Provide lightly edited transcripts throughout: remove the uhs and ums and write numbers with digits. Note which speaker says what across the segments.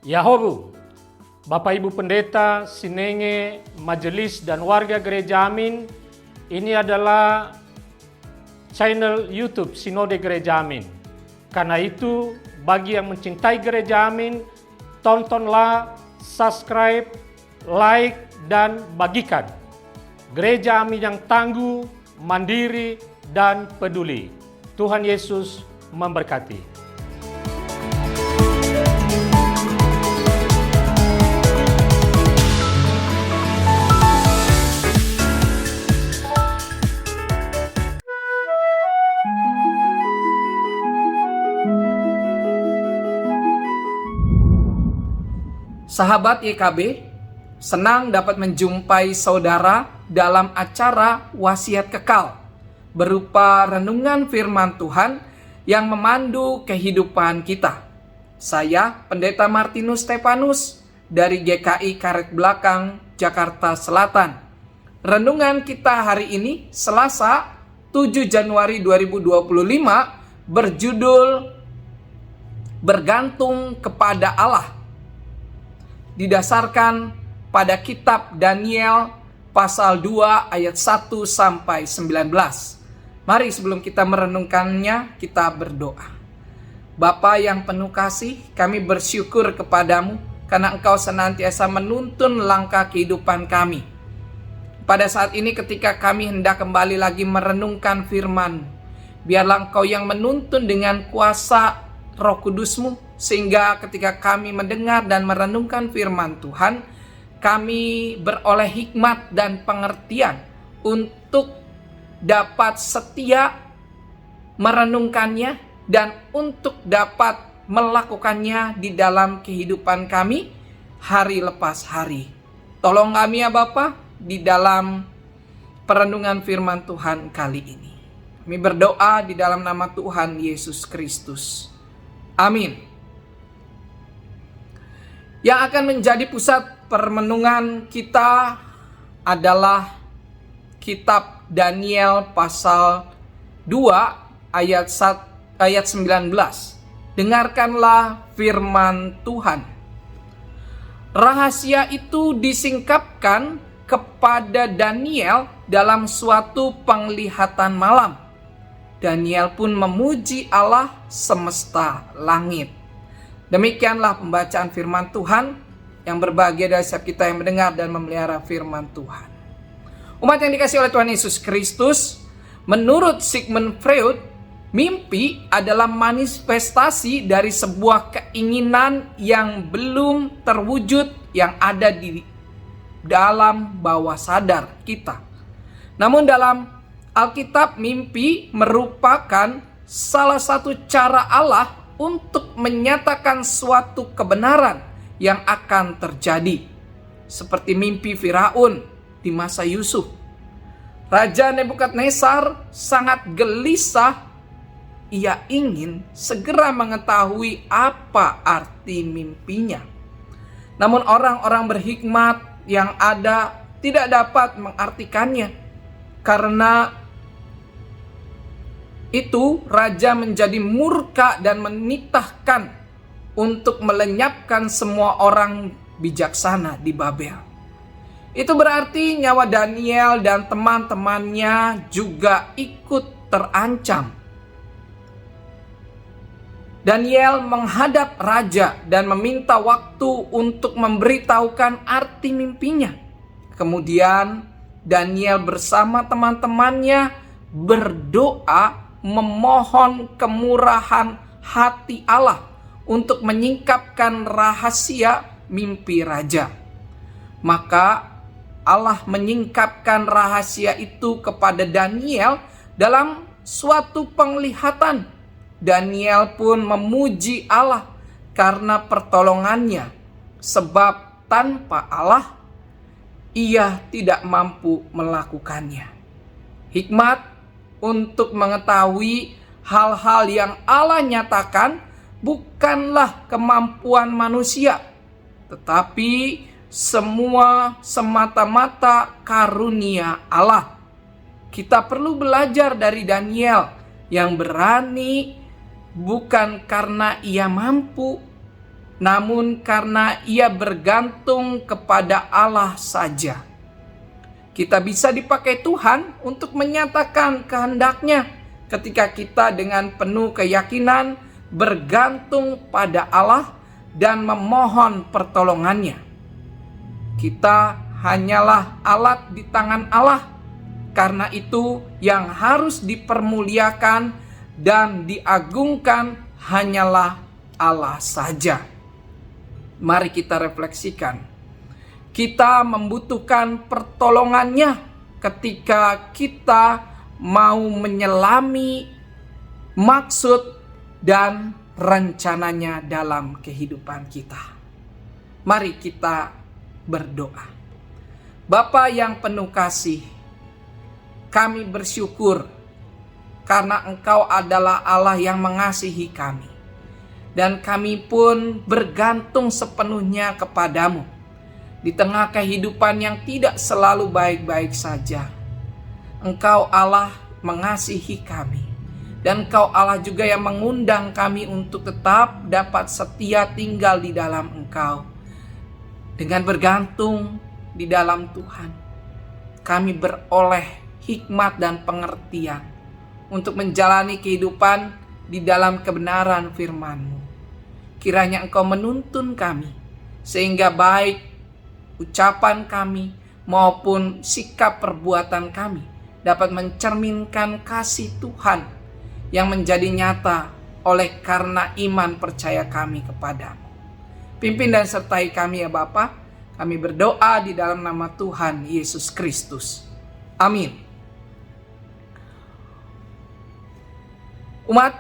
Speaker 1: Yahobu, Bapak Ibu Pendeta, Sinenge, Majelis dan warga Gereja Amin, ini adalah channel YouTube Sinode Gereja Amin. Karena itu, bagi yang mencintai Gereja Amin, tontonlah, subscribe, like, dan bagikan. Gereja Amin yang tangguh, mandiri, dan peduli. Tuhan Yesus memberkati.
Speaker 2: Sahabat YKB, senang dapat menjumpai saudara dalam acara Wasiat Kekal, berupa renungan firman Tuhan yang memandu kehidupan kita. Saya, Pendeta Martinus Stefanus, dari GKI Karet Belakang, Jakarta Selatan. Renungan kita hari ini, Selasa, 7 Januari 2025, berjudul Bergantung kepada Allah. Didasarkan pada kitab Daniel pasal 2 ayat 1 sampai 19. Mari sebelum kita merenungkannya, kita berdoa. Bapa yang penuh kasih, kami bersyukur kepadamu karena Engkau senantiasa menuntun langkah kehidupan kami. Pada saat ini ketika kami hendak kembali lagi merenungkan firman, biarlah Engkau yang menuntun dengan kuasa Roh Kudus-Mu, sehingga ketika kami mendengar dan merenungkan firman Tuhan, kami beroleh hikmat dan pengertian untuk dapat setia merenungkannya dan untuk dapat melakukannya di dalam kehidupan kami hari lepas hari. Tolong kami ya Bapa di dalam perenungan firman Tuhan kali ini. Kami berdoa di dalam nama Tuhan Yesus Kristus. Amin. Yang akan menjadi pusat permenungan kita adalah kitab Daniel pasal 2 ayat 19. Dengarkanlah firman Tuhan. Rahasia itu disingkapkan kepada Daniel dalam suatu penglihatan malam. Daniel pun memuji Allah semesta langit. Demikianlah pembacaan firman Tuhan. Yang berbahagia dari setiap kita yang mendengar dan memelihara firman Tuhan. Umat yang dikasihi oleh Tuhan Yesus Kristus, menurut Sigmund Freud, mimpi adalah manifestasi dari sebuah keinginan yang belum terwujud yang ada di dalam bawah sadar kita. Namun dalam Alkitab, mimpi merupakan salah satu cara Allah untuk menyatakan suatu kebenaran yang akan terjadi. Seperti mimpi Firaun di masa Yusuf. Raja Nebukadnezar sangat gelisah. Ia ingin segera mengetahui apa arti mimpinya. Namun orang-orang berhikmat yang ada tidak dapat mengartikannya. Karena itu raja menjadi murka dan menitahkan untuk melenyapkan semua orang bijaksana di Babel. Itu berarti nyawa Daniel dan teman-temannya juga ikut terancam. Daniel menghadap raja dan meminta waktu untuk memberitahukan arti mimpinya. Kemudian Daniel bersama teman-temannya berdoa memohon kemurahan hati Allah untuk menyingkapkan rahasia mimpi raja. Maka Allah menyingkapkan rahasia itu kepada Daniel dalam suatu penglihatan. Daniel pun memuji Allah karena pertolongannya, sebab tanpa Allah ia tidak mampu melakukannya. Hikmat untuk mengetahui hal-hal yang Allah nyatakan bukanlah kemampuan manusia, tetapi semua semata-mata karunia Allah. Kita perlu belajar dari Daniel yang berani bukan karena ia mampu, namun karena ia bergantung kepada Allah saja. Kita bisa dipakai Tuhan untuk menyatakan kehendak-Nya ketika kita dengan penuh keyakinan bergantung pada Allah dan memohon pertolongan-Nya. Kita hanyalah alat di tangan Allah. Karena itu yang harus dipermuliakan dan diagungkan hanyalah Allah saja. Mari kita refleksikan. Kita membutuhkan pertolongan-Nya ketika kita mau menyelami maksud dan rencananya dalam kehidupan kita. Mari kita berdoa. Bapa yang penuh kasih, kami bersyukur karena Engkau adalah Allah yang mengasihi kami. Dan kami pun bergantung sepenuhnya kepadamu. Di tengah kehidupan yang tidak selalu baik-baik saja, Engkau Allah mengasihi kami. Dan Engkau Allah juga yang mengundang kami untuk tetap dapat setia tinggal di dalam Engkau. Dengan bergantung di dalam Tuhan, kami beroleh hikmat dan pengertian untuk menjalani kehidupan di dalam kebenaran firman-Mu. Kiranya Engkau menuntun kami, sehingga baik ucapan kami maupun sikap perbuatan kami dapat mencerminkan kasih Tuhan yang menjadi nyata oleh karena iman percaya kami kepadamu. Pimpin dan sertai kami ya Bapa. Kami berdoa di dalam nama Tuhan Yesus Kristus. Amin. Umat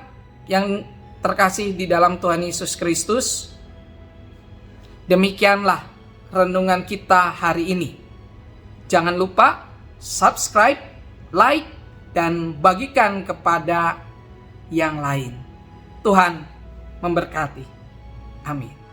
Speaker 2: yang terkasih di dalam Tuhan Yesus Kristus, demikianlah renungan kita hari ini. Jangan lupa subscribe, like, dan bagikan kepada yang lain. Tuhan memberkati. Amin.